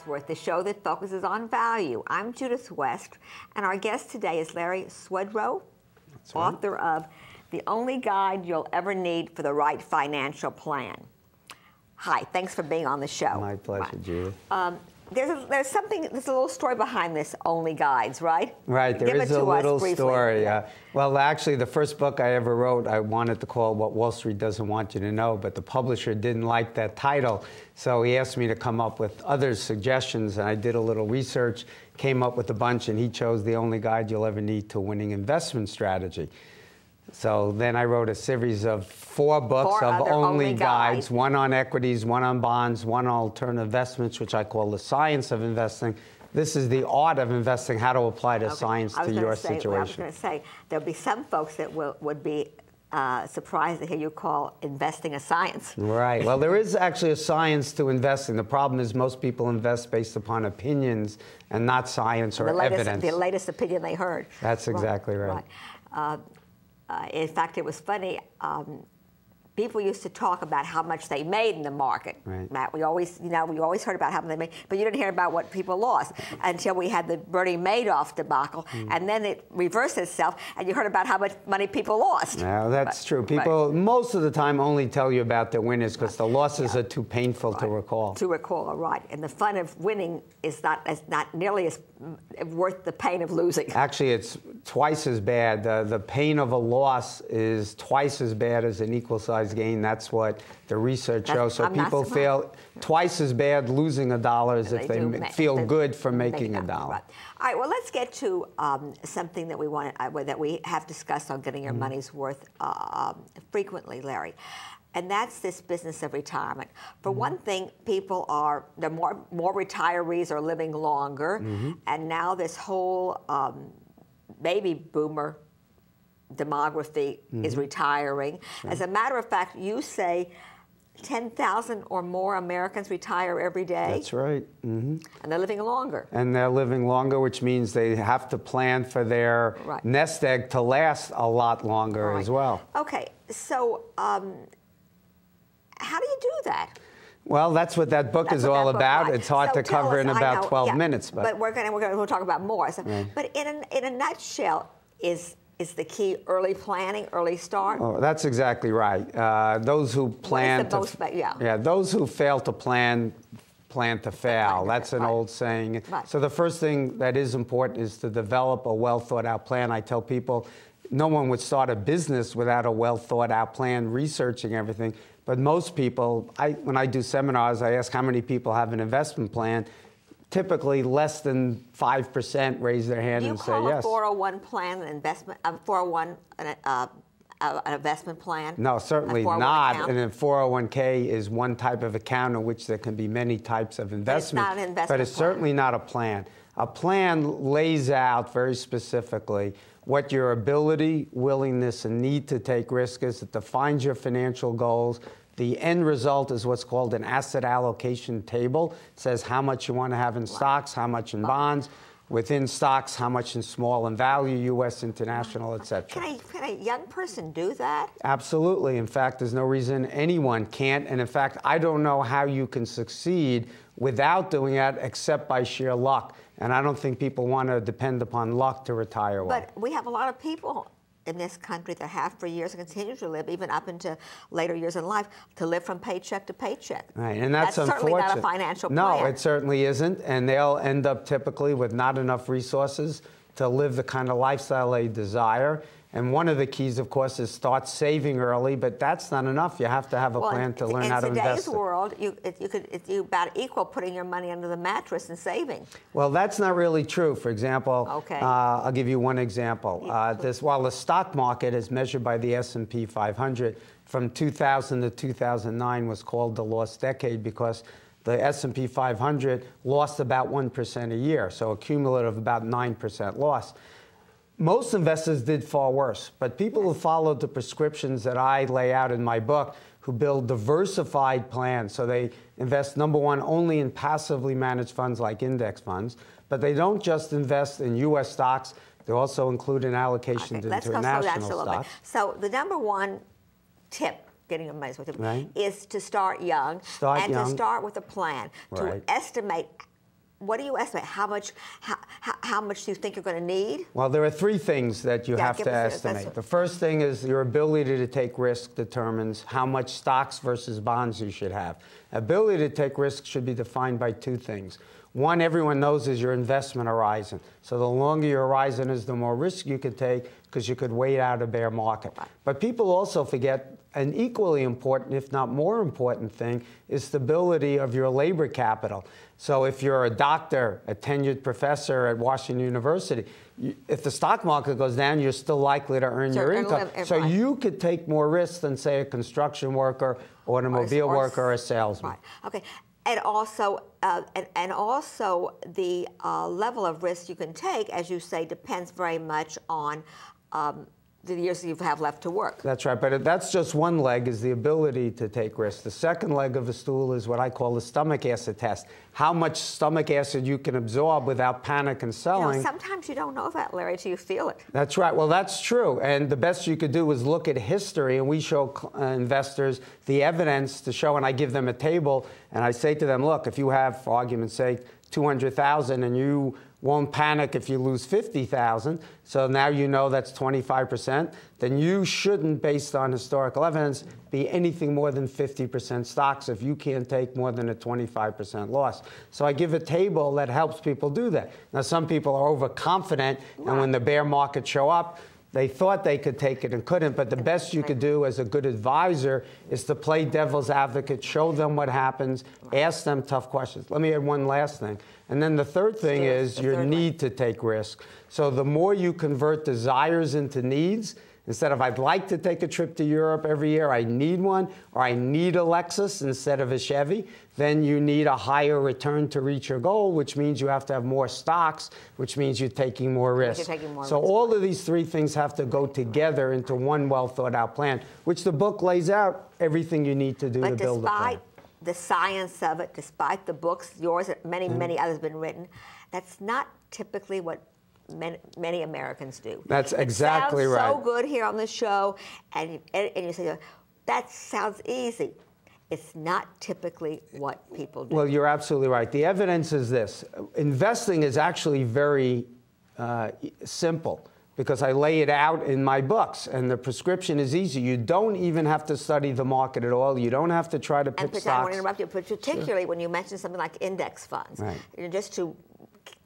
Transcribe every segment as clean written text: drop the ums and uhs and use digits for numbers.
Worth, the show that focuses on value. I'm Judith West, and our guest today is Larry Swedroe, author of The Only Guide You'll Ever Need for the Right Financial Plan. Hi, thanks for being on the show. My pleasure, Judith. There's a little story behind this Only Guides, right? Right, there is a little story. Well, actually, the first book I ever wrote, I wanted to call What Wall Street Doesn't Want You to Know, but the publisher didn't like that title, so he asked me to come up with other suggestions, and I did a little research, came up with a bunch, and he chose The Only Guide You'll Ever Need to Winning Investment Strategy. So then I wrote a series of four books of only guides, one on equities, one on bonds, one on alternative investments, which I call the science of investing. This is the art of investing, how to apply the science to your situation. I was going to say, there'll be some folks that would be surprised to hear you call investing a science. Right. Well, there is actually a science to investing. The problem is most people invest based upon opinions and not science or evidence. The latest opinion they heard. That's exactly right. In fact, it was funny. People used to talk about how much they made in the market. Right. Matt, we always heard about how much they made, but you didn't hear about what people lost until we had the Bernie Madoff debacle, and then it reversed itself, and you heard about how much money people lost. Now that's true. People most of the time only tell you about the winners because the losses are too painful to recall. Right. And the fun of winning is not nearly as worth the pain of losing. Actually, it's twice as bad. The pain of a loss is twice as bad as an equal-sized gain. That's what the research shows. So people feel twice as bad losing $1 as if they feel good for making $1. Right. All right. Well, let's get to something that we have discussed on getting your money's worth frequently, Larry. And that's this business of retirement. For one thing, more retirees are living longer, and now this whole baby boomer demography is retiring. Sure. As a matter of fact, you say 10,000 or more Americans retire every day. That's right. And they're living longer. And they're living longer, which means they have to plan for their nest egg to last a lot longer as well. Okay, so how do you do that? Well, that's what that book is all about. It's hard to cover in about 12 minutes. But we'll talk about more. So, but in a nutshell, is the key early planning, early start? Oh, that's exactly right. Those who plan those who fail to plan to fail. That's an old saying. So the first thing that is important is to develop a well thought out plan. I tell people no one would start a business without a well thought out plan, researching everything. But most people, when I do seminars, I ask how many people have an investment plan. Typically, less than 5% raise their hand and say yes. Do you call a 401 plan an investment? A 401 an investment plan? No, certainly not. And a 401k is one type of account in which there can be many types of investment. But it's not an investment But it's certainly not a plan. A plan lays out very specifically what your ability, willingness, and need to take risk is. It defines your financial goals. The end result is what's called an asset allocation table. It says how much you want to have in stocks, how much in bonds, within stocks, how much in small and value, U.S., international, etc. Can a young person do that? Absolutely. In fact, there's no reason anyone can't. And in fact, I don't know how you can succeed without doing that except by sheer luck. And I don't think people want to depend upon luck to retire well. But we have a lot of people in this country that have for years and continue to live, even up into later years in life, to live from paycheck to paycheck. Right, and that's unfortunate. Certainly not a financial plan. No, it certainly isn't, and they'll end up typically with not enough resources to live the kind of lifestyle they desire. And one of the keys, of course, is start saving early, but that's not enough. You have to have a plan to learn how to invest. In today's world, it's about equal putting your money under the mattress and saving. Well, that's not really true. For example, I'll give you one example. While the stock market is measured by the S&P 500, from 2000 to 2009 was called the lost decade because the S&P 500 lost about 1% a year, so a cumulative about 9% loss. Most investors did far worse, but people who followed the prescriptions that I lay out in my book, who build diversified plans, so they invest, number one, only in passively managed funds like index funds, but they don't just invest in U.S. stocks, they also include an allocation to international stocks. So the number one tip, getting your money's worth, is to start young, to start with a plan, to estimate what do you estimate? How much do you think you're going to need? Well, there are three things that you have to estimate. The first thing is your ability to take risk determines how much stocks versus bonds you should have. Ability to take risk should be defined by two things. One, everyone knows, is your investment horizon. So the longer your horizon is, the more risk you could take because you could wait out a bear market. Right. But people also forget an equally important, if not more important thing, is stability of your labor capital. So if you're a doctor, a tenured professor at Washington University, if the stock market goes down, you're still likely to earn your income. So you could take more risks than, say, a construction worker, automobile worker, or a salesman. Right. Okay. And also the level of risk you can take, as you say, depends very much on the years that you have left to work. That's right, but that's just one leg, is the ability to take risks. The second leg of the stool is what I call the stomach acid test. How much stomach acid you can absorb without panic and selling. You know, sometimes you don't know that, Larry, till you feel it. That's right. Well, that's true. And the best you could do is look at history, and we show investors the evidence to show, and I give them a table, and I say to them, look, if you have, for argument's sake, 200,000 and you won't panic if you lose 50,000, so now you know that's 25%, then you shouldn't, based on historical evidence, be anything more than 50% stocks if you can't take more than a 25% loss. So I give a table that helps people do that. Now, some people are overconfident, and when the bear markets show up, they thought they could take it and couldn't, but the best you could do as a good advisor is to play devil's advocate, show them what happens, ask them tough questions. Let me add one last thing. And then the third thing is your need to take risk. So the more you convert desires into needs, instead of I'd like to take a trip to Europe every year, I need one, or I need a Lexus instead of a Chevy, then you need a higher return to reach your goal, which means you have to have more stocks, which means you're taking more risk. So all of these three things have to go together into one well thought out plan, which the book lays out everything you need to do to build a plan. Despite the science of it, despite the books, yours, many others have been written, that's not typically what many Americans do. That's exactly right. It sounds so good here on the show, and you say, that sounds easy. It's not typically what people do. Well, you're absolutely right. The evidence is this. Investing is actually very simple, because I lay it out in my books, and the prescription is easy. You don't even have to study the market at all. You don't have to try to pick stocks. I want to interrupt you, but particularly when you mention something like index funds, just to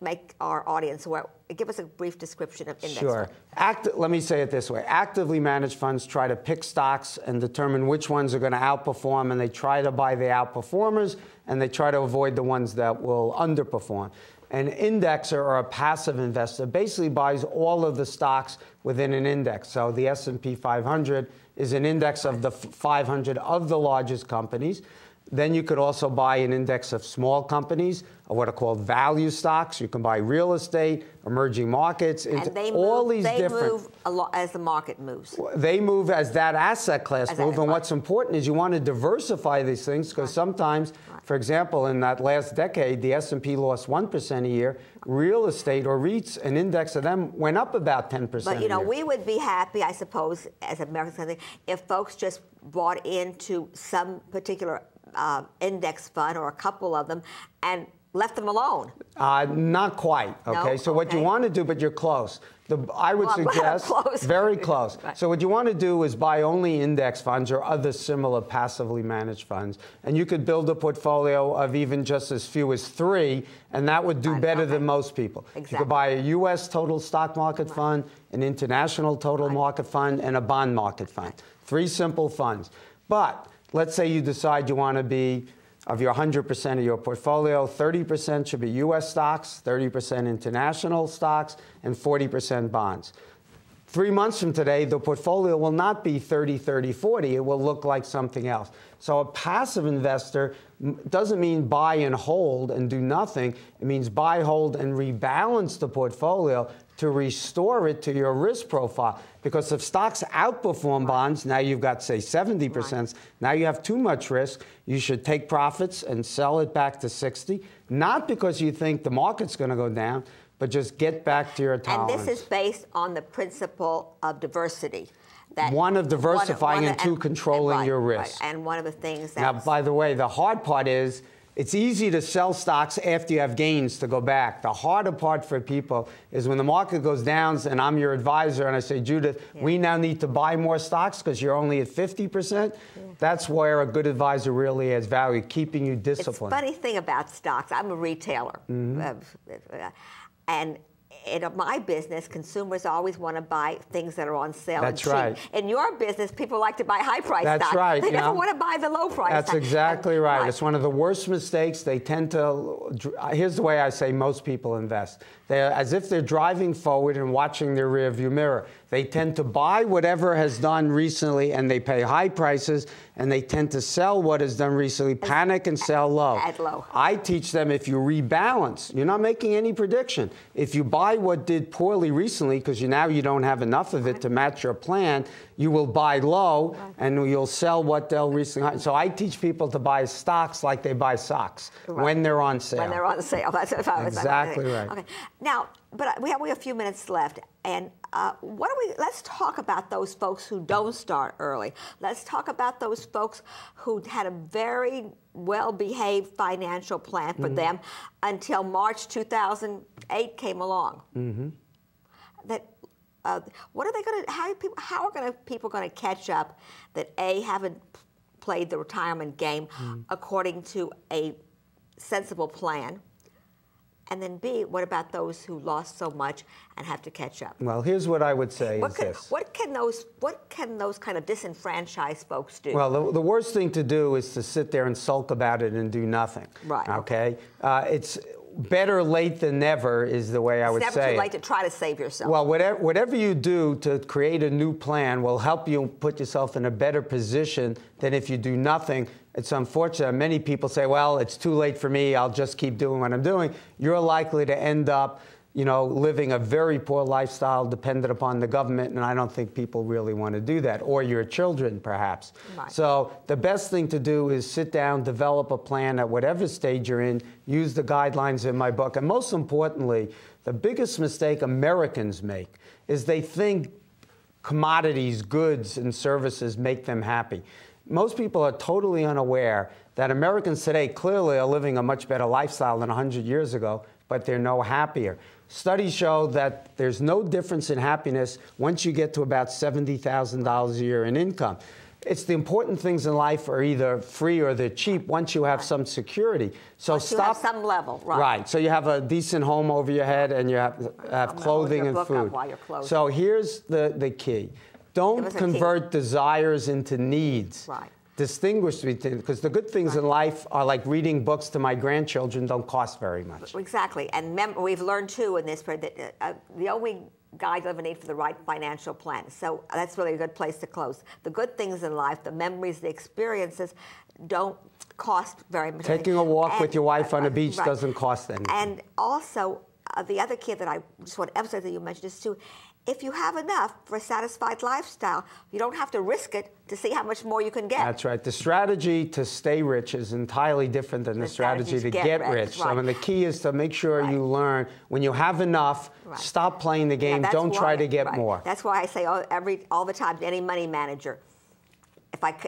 make our audience aware, give us a brief description of index funds. Let me say it this way. Actively managed funds try to pick stocks and determine which ones are going to outperform, and they try to buy the outperformers, and they try to avoid the ones that will underperform. An indexer, or a passive investor, basically buys all of the stocks within an index. So the S&P 500 is an index of the 500 of the largest companies. Then you could also buy an index of small companies, or what are called value stocks. You can buy real estate, emerging markets, all these different. They move a lot as the market moves. They move as that asset class moves. And what's important is you want to diversify these things, because sometimes, for example, in that last decade, the S&P lost 1% a year. Real estate, or REITs, an index of them, went up about 10% But, a year. we would be happy, I suppose, as Americans, if folks just bought into some particular index fund, or a couple of them, and left them alone. Not quite, okay? No? So what you want to do, but you're close. I would suggest, close. very close. So what you want to do is buy only index funds or other similar passively managed funds. And you could build a portfolio of even just as few as 3, and that would do better than most people. Exactly. You could buy a U.S. total stock market fund, an international total market fund, and a bond market fund. 3 simple funds. But let's say you decide you want to be, of your 100% of your portfolio, 30% should be U.S. stocks, 30% international stocks, and 40% bonds. 3 months from today, the portfolio will not be 30, 30, 40. It will look like something else. So a passive investor doesn't mean buy and hold and do nothing. It means buy, hold, and rebalance the portfolio to restore it to your risk profile. Because if stocks outperform bonds, now you've got, say, 70%. Now you have too much risk. You should take profits and sell it back to 60. Not because you think the market's going to go down, but just get back to your tolerance. And this is based on the principle of diversity. One of diversifying and two, controlling your risk. And one of the things that... Now, by the way, the hard part is It's easy to sell stocks after you have gains to go back. The harder part for people is when the market goes down and I'm your advisor and I say, Judith, we now need to buy more stocks because you're only at 50%. That's where a good advisor really adds value, keeping you disciplined. It's a funny thing about stocks. I'm a retailer. And in my business, consumers always want to buy things that are on sale and cheap. That's right. In your business, people like to buy high-price stocks. That's right. They never want to buy the low-price That's stocks. exactly right. It's one of the worst mistakes. They tend to, here's the way I say most people invest. They're as if they're driving forward and watching their rearview mirror. They tend to buy whatever has done recently and they pay high prices, and they tend to sell what has done recently, panic and sell low. At low. I teach them if you rebalance, you're not making any prediction. If you buy what did poorly recently, because now you don't have enough of it to match your plan, you will buy low and you'll sell what they'll recently high. So I teach people to buy stocks like they buy socks when they're on sale. When they're on sale. That's what I was exactly right. Okay. Now, but we have a few minutes left, and let's talk about those folks who don't start early. Let's talk about those folks who had a very well-behaved financial plan for them until March 2008 came along. That what are they going to? How are people going to catch up that haven't played the retirement game according to a sensible plan? And then B, what about those who lost so much and have to catch up? Well, here's what I would say What can those kind of disenfranchised folks do? Well, the worst thing to do is to sit there and sulk about it and do nothing. Right. Okay? It's better late than never is the way I would say it. It's never too late to try to save yourself. Well, whatever you do to create a new plan will help you put yourself in a better position than if you do nothing. It's unfortunate. Many people say, well, it's too late for me. I'll just keep doing what I'm doing. You're likely to end up, living a very poor lifestyle dependent upon the government, and I don't think people really want to do that, or your children, perhaps. Right. So the best thing to do is sit down, develop a plan at whatever stage you're in, use the guidelines in my book, and most importantly, the biggest mistake Americans make is they think commodities, goods, and services make them happy. Most people are totally unaware that Americans today clearly are living a much better lifestyle than 100 years ago, but they're no happier. Studies show that there's no difference in happiness once you get to about $70,000 a year in income. It's the important things in life are either free or they're cheap once you have some security. So once you have some level, right. Right. So you have a decent home over your head and you have clothing and food. So here's the key. Don't convert desires into needs. Right. Distinguish between, because the good things in life are like reading books to my grandchildren don't cost very much. Exactly. And we've learned, too, in this that the only guide you ever need for the right financial plan. So that's really a good place to close. The good things in life, the memories, the experiences, don't cost very much. Taking a walk with your wife on a beach doesn't cost anything. And also, the other key that I just want to emphasize that you mentioned is, too, if you have enough for a satisfied lifestyle, you don't have to risk it to see how much more you can get. That's right. The strategy to stay rich is entirely different than the strategy to get rich. Right. I mean, the key is to make sure you learn when you have enough, stop playing the game, don't try to get more. That's why I say all the time to any money manager,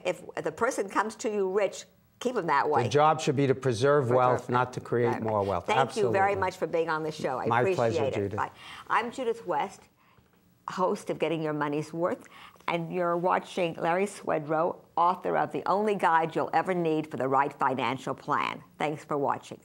if the person comes to you rich, keep them that way. The job should be to preserve wealth, not to create more wealth. Thank you very much for being on the show. I appreciate it. My pleasure, Judith. Bye. I'm Judith West, host of Getting Your Money's Worth, and you're watching Larry Swedroe, author of The Only Guide You'll Ever Need for the Right Financial Plan. Thanks for watching.